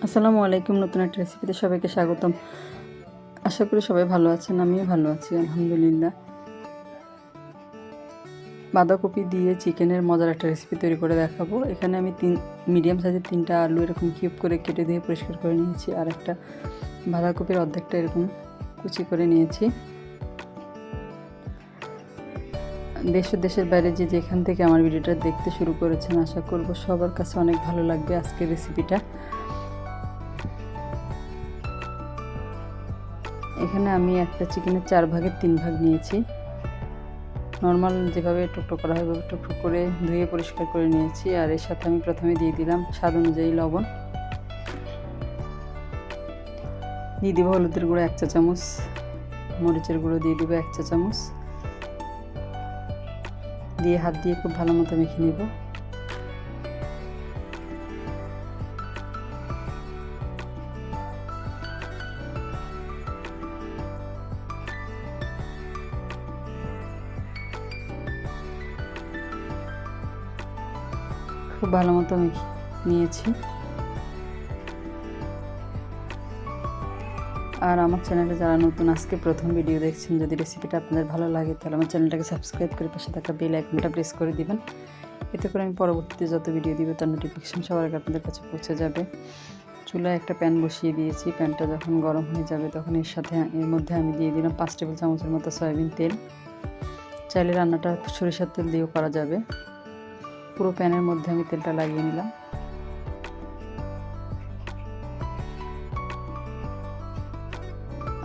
আসসালামু আলাইকুম। নতুন একটা রেসিপিতে সবাইকে স্বাগতম। আশা করি সবাই ভালো আছেন, আমিও ভালো আছি আলহামদুলিল্লাহ। বাঁধাকপি দিয়ে চিকেনের মজার একটা রেসিপি তৈরি করে দেখাবো। এখানে আমি মিডিয়াম সাইজের 3টা আলু এরকম কিউব করে কেটে দিয়ে পরিষ্কার করে নিয়েছি, আর একটা বাঁধাকপির অর্ধেকটা এরকম কুচি করে নিয়েছি। দেশ ও দেশের বাইরে যে যেখান থেকে আমার ভিডিওটা দেখতে শুরু করেছেন, আশা করব সবার কাছে অনেক ভালো লাগবে আজকের রেসিপিটা। এখানে আমি একটা চিকেনের 4 ভাগের 3 ভাগ নিয়েছি। নর্মাল যেভাবে টুকরো করা হয় ওইভাবে টুকরো করে ধুয়ে পরিষ্কার করে নিয়েছি। আর এর সাথে আমি প্রথমে দিয়ে দিলাম স্বাদ অনুযায়ী লবণ, দিয়ে দিব হলুদের গুঁড়ো 1 চা চামচ, মরিচের গুঁড়ো দিয়ে দিব 1 চা চামচ, দিয়ে হাত দিয়ে খুব ভালো মতো মেখে নিব। খুব ভালো মতো মেখে নিয়েছি। আর আমার চ্যানেলে যারা নতুন আজকে প্রথম ভিডিও দেখছেন, যদি রেসিপিটা আপনাদের ভালো লাগে তাহলে আমার চ্যানেলটাকে সাবস্ক্রাইব করে পাশে থাকা বেল আইকনটা প্রেস করে দিবেন। এতে করে আমি পরবর্তীতে যত ভিডিও দিব তার নোটিফিকেশন সবার আগে আপনাদের কাছে পৌঁছে যাবে। চুলায় একটা প্যান বসিয়ে দিয়েছি। প্যানটা যখন গরম হয়ে যাবে তখন এর মধ্যে আমি দিয়ে দিলাম 5 টেবিল চামচের মতো সয়াবিন তেল। চাইলে রান্নাটা সরিষার তেল দিয়েও করা যাবে। পুরো প্যানের মধ্যে আমি তেলটা লাগিয়ে নিলাম।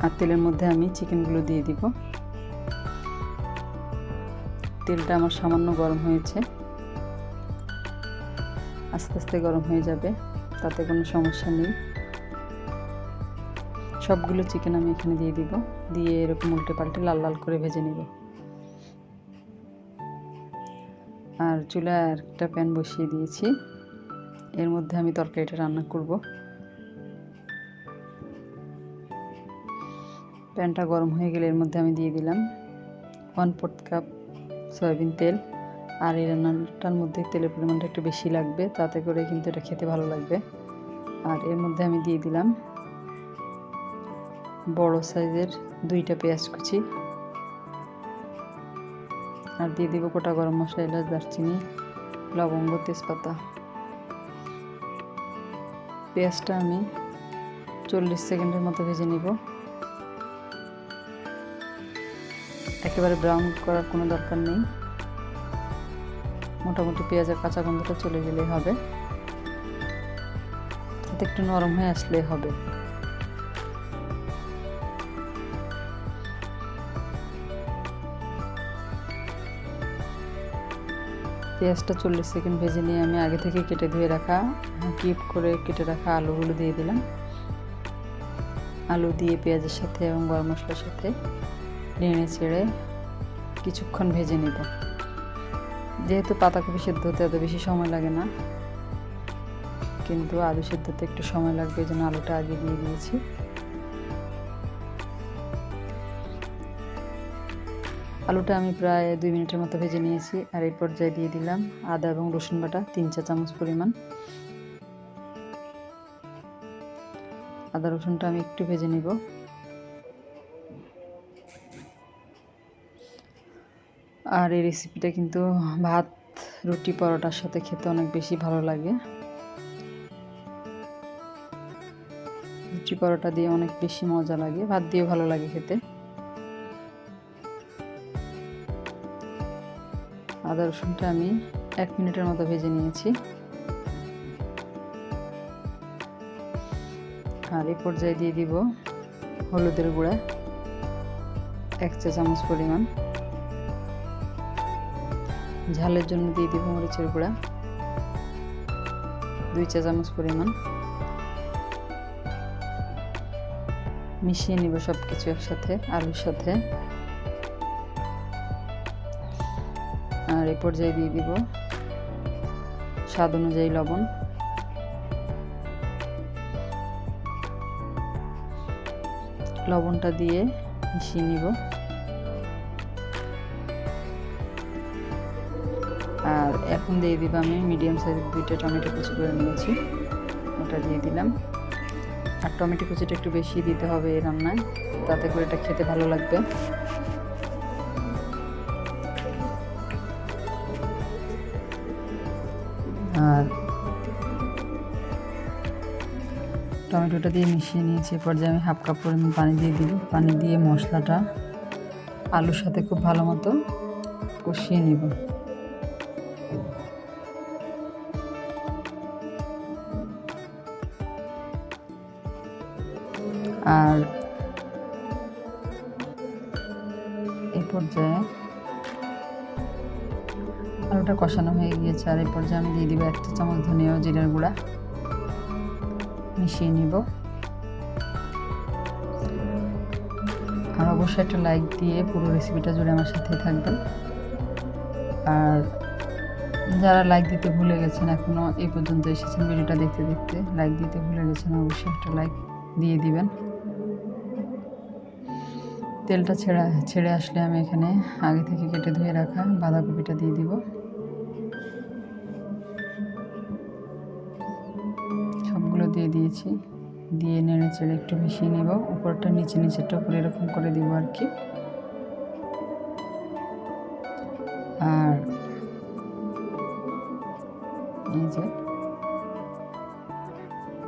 আর তেলের মধ্যে আমি চিকেনগুলো দিয়ে দিব। তেলটা আমার সামান্য গরম হয়েছে, আস্তে আস্তে গরম হয়ে যাবে, তাতে কোনো সমস্যা নেই। সবগুলো চিকেন আমি এখানে দিয়ে দিব, দিয়ে এরকম উল্টে পাল্টে লাল লাল করে ভেজে নিব। আর চুলায় একটা প্যান বসিয়ে দিয়েছি, এর মধ্যে আমি তরকারিটা রান্না করব। প্যানটা গরম হয়ে গেলে এর মধ্যে আমি দিয়ে দিলাম 1/4 কাপ সয়াবিন তেল। আর এই রান্নাটার মধ্যে তেলের পরিমাণটা একটু বেশি লাগবে, তাতে করে কিন্তু এটা খেতে ভালো লাগবে। আর এর মধ্যে আমি দিয়ে দিলাম বড় সাইজের 2টা পেঁয়াজ কুচি, আর দিয়ে দিব গোটা গরম মশলা, এলাচ, দারচিনি, লবঙ্গ, তেজপাতা। পেঁয়াজটা আমি 40 সেকেন্ডের মতো ভেজে নিব। একেবারে ব্রাউন করার কোনো দরকার নেই, মোটামুটি পেঁয়াজের কাঁচা গন্ধটা চলে গেলেই হবে, এতে একটু নরম হয়ে আসলে হবে। পেঁয়াজটা 40 সেকেন্ড ভেজে নিয়ে আমি আগে থেকে কেটে ধুয়ে রাখা কিউব করে কেটে রাখা আলুগুলো দিয়ে দিলাম। আলু দিয়ে পেঁয়াজের সাথে এবং গরম মশলার সাথে নেড়ে চেড়ে কিছুক্ষণ ভেজে নিব। যেহেতু পাতাকপি সেদ্ধ হতে এত বেশি সময় লাগে না, কিন্তু আলু সেদ্ধতে একটু সময় লাগবে, এই জন্য আলুটা আগে দিয়ে দিয়েছি। আলুটা আমি প্রায় 2 মিনিটের মতো ভেজে নিয়েছি। আর এই পর্যায়ে দিয়ে দিলাম আদা এবং রসুন বাটা 3 চা চামচ পরিমাণ। আদা রসুনটা আমি একটু ভেজে নিব। আর এই রেসিপিটা কিন্তু ভাত, রুটি, পরোটার সাথে খেতে অনেক বেশি ভালো লাগে। রুটি পরোটা দিয়ে অনেক বেশি মজা লাগে, ভাত দিয়েও ভালো লাগে খেতে। আদা রসুনটা আমি 1 মিনিটের মতো ভেজে নিয়েছি। আর এই পর্যায়ে দিয়ে দিব হলুদের গুঁড়া 1 চা চামচ পরিমাণ। ঝালের জন্য দিয়ে দিব মরিচের গুঁড়া 2 চা চামচ পরিমাণ। মিশিয়ে নিব সব কিছু একসাথে আলুর সাথে। আর এই পর্যায়ে দিয়ে দিব স্বাদ অনুযায়ী লবণ। লবণটা দিয়ে মিশিয়ে নিব। আর এখন দিয়ে দিব আমি মিডিয়াম সাইজের 2টা টমেটো কুচি করে নিয়েছি, ওটা দিয়ে দিলাম। আর টমেটো কুচিটা একটু বেশি দিতে হবে এই রান্নায়, তাতে করে এটা খেতে ভালো লাগবে। আর টমেটোটা দিয়ে মিশিয়ে নিয়েছি। এরপর যে আমি 1/2 কাপ পরিমাণ পানি দিয়ে দিই। পানি দিয়ে মশলাটা আলুর সাথে খুব ভালো মতো কষিয়ে নিব। আর এই পর্যায়ে আলুটা কষানো হয়ে গিয়েছে। আর এই পর্যায়ে আমি দিয়ে দিব 1 চা চামচ ধনিয়া ও জিরার গুঁড়া, মিশিয়ে নিব। আর অবশ্যই একটা লাইক দিয়ে পুরো রেসিপিটা জুড়ে আমার সাথে থাকবেন। আর যারা লাইক দিতে ভুলে গেছেন, এখনও এই পর্যন্ত এসেছেন ভিডিওটা দেখতে দেখতে, লাইক দিতে ভুলে গেছেন, অবশ্যই একটা লাইক দিয়ে দিবেন। তেলটা ছেড়ে আসলে আমি এখানে আগে থেকে কেটে ধুয়ে রাখা বাঁধাকপিটা দিয়ে দিব। সবগুলো দিয়ে দিয়েছি। দিয়ে নেড়ে চেড়ে একটু মিশিয়ে নেব। উপরটা নিচেরটা উপরে এরকম করে দিব আর কি। আর এই যে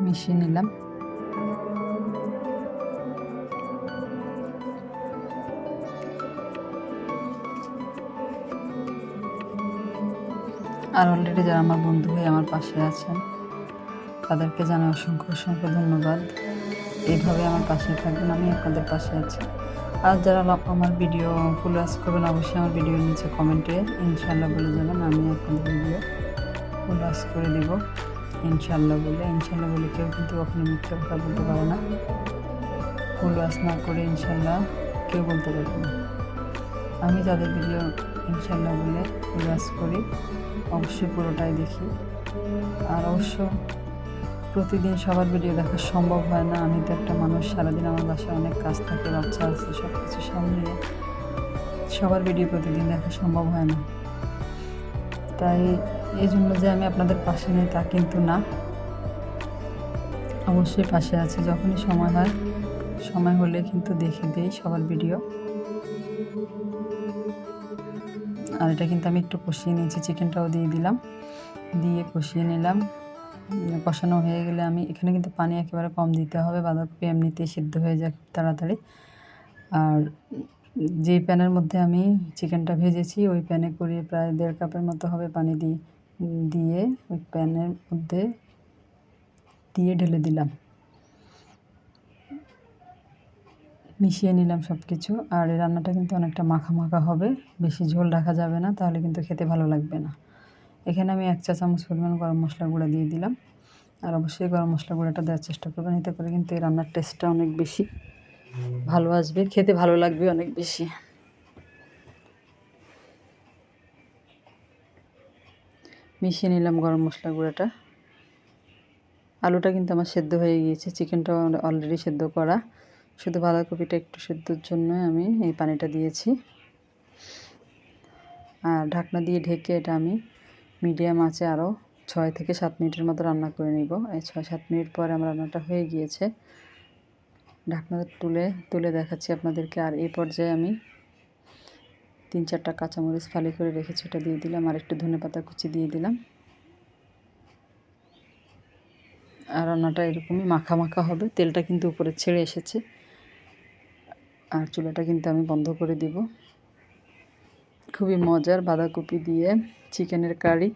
মিশিয়ে নিলাম। আর অলরেডি যারা আমার বন্ধু হয়ে আমার পাশে আছেন, তাদেরকে জানাই অসংখ্য অসংখ্য ধন্যবাদ। এইভাবে আমার পাশে থাকবেন, আমি আপনাদের পাশে আছি। আর যারা আমার ভিডিও ফুল ওয়াচ করবেন, অবশ্যই আমার ভিডিওর নিচে কমেন্টে ইনশাল্লাহ বলে যাবেন, আমি আপনাদের ভিডিও ফুল ওয়াচ করে দিব ইনশাল্লাহ বলে। ইনশাল্লাহ বলে কেউ কিন্তু কখনো মিথ্যা কথা বলতে পারে না। ফুল ওয়াচ না করে ইনশাল্লাহ কেউ বলতে পারবে না। আমি যাদের ভিডিও ইনশাল্লাহ বলে ফুল ওয়াচ করি, অবশ্যই পুরোটাই দেখি। আর অবশ্য প্রতিদিন সবার ভিডিও দেখা সম্ভব হয় না। আমি তো একটা মানুষ, সারাদিন আমার বাসায় অনেক কাজ থাকে, বাচ্চা আছে, সব কিছু সামলিয়ে সবার ভিডিও প্রতিদিন দেখা সম্ভব হয় না। তাই এই জন্য যে আমি আপনাদের পাশে নেই তা কিন্তু না, অবশ্যই পাশে আছি। যখনই সময় হলে কিন্তু দেখে দিই সবার ভিডিও। আর এটা কিন্তু আমি একটু কষিয়ে নিয়েছি, চিকেনটাও দিয়ে দিলাম, দিয়ে কষিয়ে নিলাম। কষানো হয়ে গেলে আমি এখানে কিন্তু পানি একেবারে কম দিতে হবে, বাঁধাকপি এমনিতেই সিদ্ধ হয়ে যায় খুব তাড়াতাড়ি। আর যেই প্যানের মধ্যে আমি চিকেনটা ভেজেছি, ওই প্যানে করে প্রায় 1.5 কাপের মতো হবে পানি দিয়ে ওই প্যানের মধ্যে দিয়ে ঢেলে দিলাম, মিশিয়ে নিলাম সব কিছু। আর এই রান্নাটা কিন্তু অনেকটা মাখা মাখা হবে, বেশি ঝোল রাখা যাবে না, তাহলে কিন্তু খেতে ভালো লাগবে না। এখানে আমি 1 চা চামচ পরিমাণ গরম মশলা গুঁড়া দিয়ে দিলাম। আর অবশ্যই গরম মশলা গুঁড়াটা দেওয়ার চেষ্টা করবেন, এতে করে কিন্তু এই রান্নার টেস্টটা অনেক বেশি ভালো আসবে, খেতে ভালো লাগবে অনেক বেশি। মিশিয়ে নিলাম গরম মশলা গুঁড়াটা। আলুটা কিন্তু আমার সেদ্ধ হয়ে গিয়েছে, চিকেনটাও অলরেডি সেদ্ধ করা, শুধু বাঁধাকপিটা একটু সেদ্ধর জন্য আমি এই পানিটা দিয়েছি। আর ঢাকনা দিয়ে ঢেকে এটা আমি মিডিয়াম আঁচে আরও 6 থেকে 7 মিনিটের মতো রান্না করে নিব। এই 6-7 মিনিট পরে আমার রান্নাটা হয়ে গিয়েছে। ঢাকনা তুলে দেখাচ্ছি আপনাদেরকে। আর এই পর্যায়ে আমি 3-4টা কাঁচামরিচ ফালি করে রেখেছি, ওটা দিয়ে দিলাম। আর একটু ধনেপাতা কুচি দিয়ে দিলাম। আর রান্নাটা এরকমই মাখা মাখা হবে, তেলটা কিন্তু উপরে ছেড়ে এসেছে। আর চুলাটা কিন্তু আমি বন্ধ করে দিব। খুবই মজার বাঁধাকপি দিয়ে চিকেনের কারি,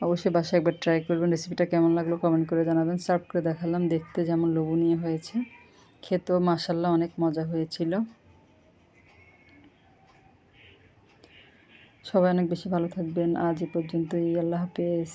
অবশ্যই বাসায় একবার ট্রাই করবেন। রেসিপিটা কেমন লাগলো কমেন্ট করে জানাবেন। সার্ভ করে দেখালাম, দেখতে যেমন লোভনীয় হয়েছে, খেতেও মাশাআল্লাহ অনেক মজা হয়েছিল। সবাই অনেক বেশি ভালো থাকবেন। আজ এ পর্যন্তই, আল্লাহ হাফেজ।